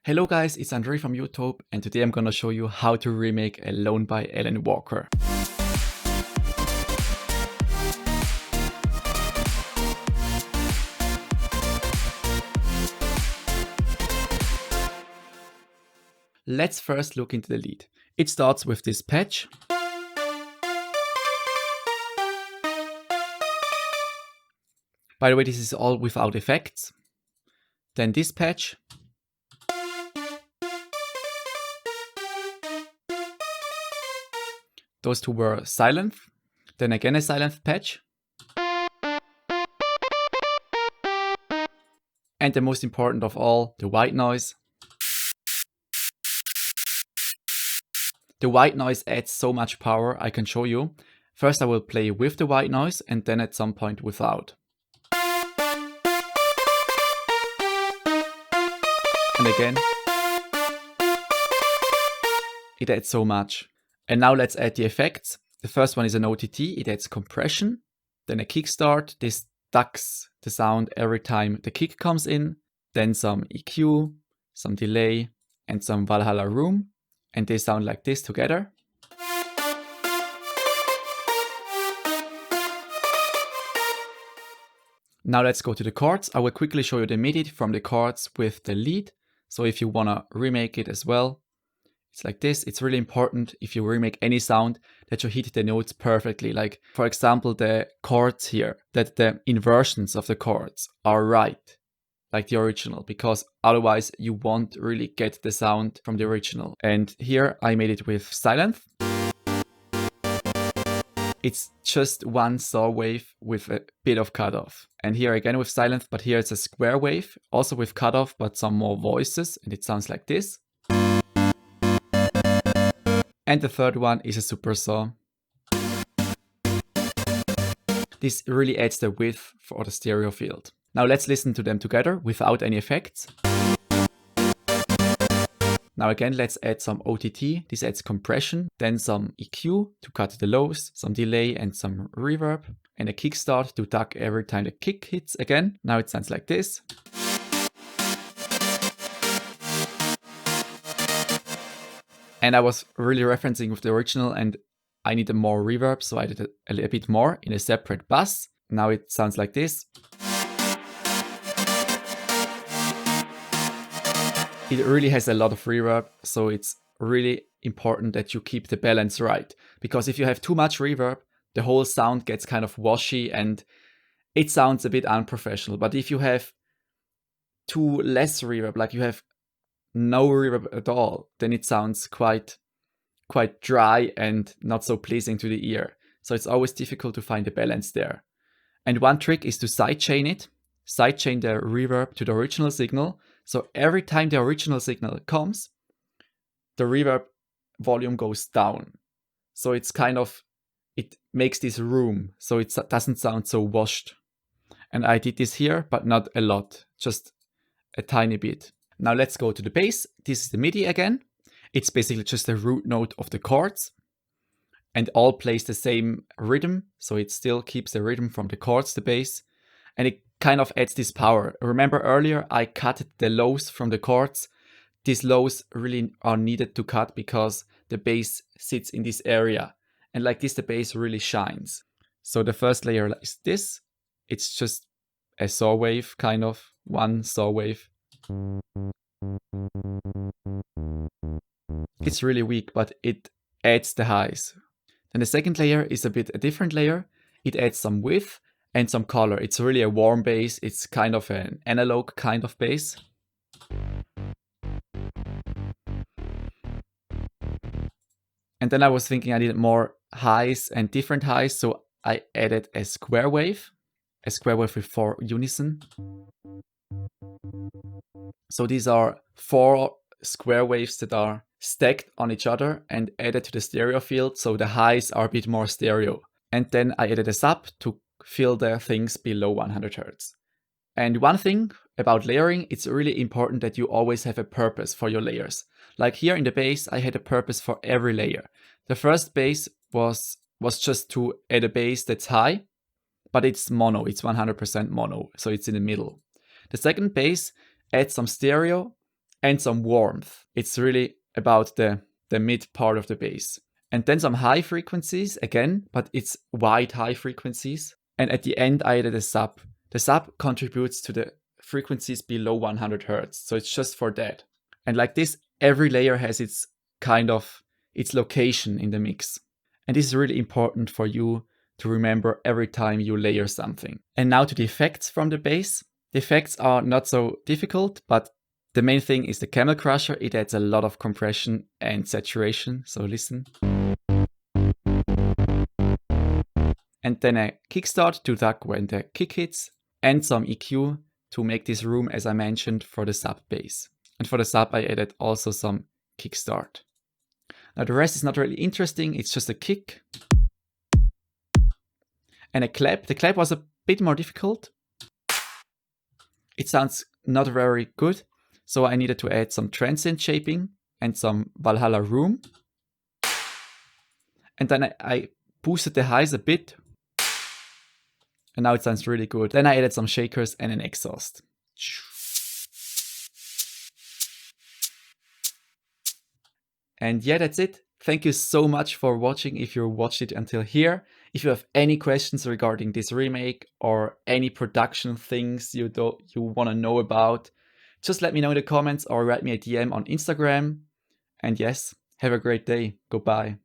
Hello guys, it's Andre from Utope, and today I'm gonna show you how to remake Alone by Alan Walker. Let's first look into the lead. It starts with this patch. By the way, this is all without effects. Then this patch. Those two were silent. Then again a silent patch. And the most important of all, the white noise. The white noise adds so much power, I can show you. First I will play with the white noise and then at some point without. And again. It adds so much. And now let's add the effects. The first one is an OTT, it adds compression. Then a kickstart, this ducks the sound every time the kick comes in. Then some EQ, some delay, and some Valhalla room. And they sound like this together. Now let's go to the chords. I will quickly show you the MIDI from the chords with the lead. So if you wanna remake it as well, it's like this. It's really important if you remake any sound that you hit the notes perfectly. Like for example, the chords here, that the inversions of the chords are right, like the original, because otherwise you won't really get the sound from the original. And here I made it with silent. It's just one saw wave with a bit of cutoff. And here again with silent, but here it's a square wave, also with cutoff, but some more voices, and it sounds like this. And the third one is a super saw. This really adds the width for the stereo field. Now let's listen to them together without any effects. Now again, let's add some OTT. This adds compression, then some EQ to cut the lows, some delay and some reverb, and a kickstart to duck every time the kick hits again. Now it sounds like this. And I was really referencing with the original and I needed more reverb, so I did a little bit more in a separate bus. Now it sounds like this. It really has a lot of reverb, so it's really important that you keep the balance right. Because if you have too much reverb, the whole sound gets kind of washy and it sounds a bit unprofessional. But if you have too less reverb, like you have no reverb at all, then it sounds quite dry and not so pleasing to the ear. So it's always difficult to find the balance there. And one trick is to sidechain it, sidechain the reverb to the original signal. So every time the original signal comes, the reverb volume goes down. So it's kind of, it makes this room, so it doesn't sound so washed. And I did this here, but not a lot, just a tiny bit. Now let's go to the bass. This is the MIDI again. It's basically just the root note of the chords and all plays the same rhythm. So it still keeps the rhythm from the chords, the bass, and it kind of adds this power. Remember earlier I cut the lows from the chords. These lows really are needed to cut because the bass sits in this area. And like this, the bass really shines. So the first layer is this. It's just a saw wave, kind of one saw wave. It's really weak, but it adds the highs. Then the second layer is a bit a different layer. It adds some width and some color. It's really a warm bass. It's kind of an analog kind of bass. And then I was thinking I needed more highs and different highs, so I added a square wave with 4 unison. So these are 4 square waves that are stacked on each other and added to the stereo field, so the highs are a bit more stereo. And then I added a sub to fill the things below 100 Hz. And one thing about layering, it's really important that you always have a purpose for your layers. Like here in the bass, I had a purpose for every layer. The first bass was just to add a bass that's high, but it's mono, it's 100% mono, so it's in the middle. The second bass adds some stereo and some warmth. It's really about the mid part of the bass. And then some high frequencies again, but it's wide high frequencies. And at the end, I added a sub. The sub contributes to the frequencies below 100 Hertz. So it's just for that. And like this, every layer has its kind of its location in the mix. And this is really important for you to remember every time you layer something. And now to the effects from the bass. The effects are not so difficult, but the main thing is the Camel Crusher. It adds a lot of compression and saturation. So listen. And then a kickstart to duck when the kick hits, and some EQ to make this room, as I mentioned, for the sub bass. And for the sub, I added also some kickstart. Now the rest is not really interesting, it's just a kick and a clap. The clap was a bit more difficult. It sounds not very good, so I needed to add some transient shaping and some Valhalla room. And then I boosted the highs a bit. And now it sounds really good. Then I added some shakers and an exhaust. And yeah, that's it. Thank you so much for watching if you watched it until here. If you have any questions regarding this remake or any production things you want to know about, just let me know in the comments or write me a DM on Instagram. And yes, have a great day. Goodbye.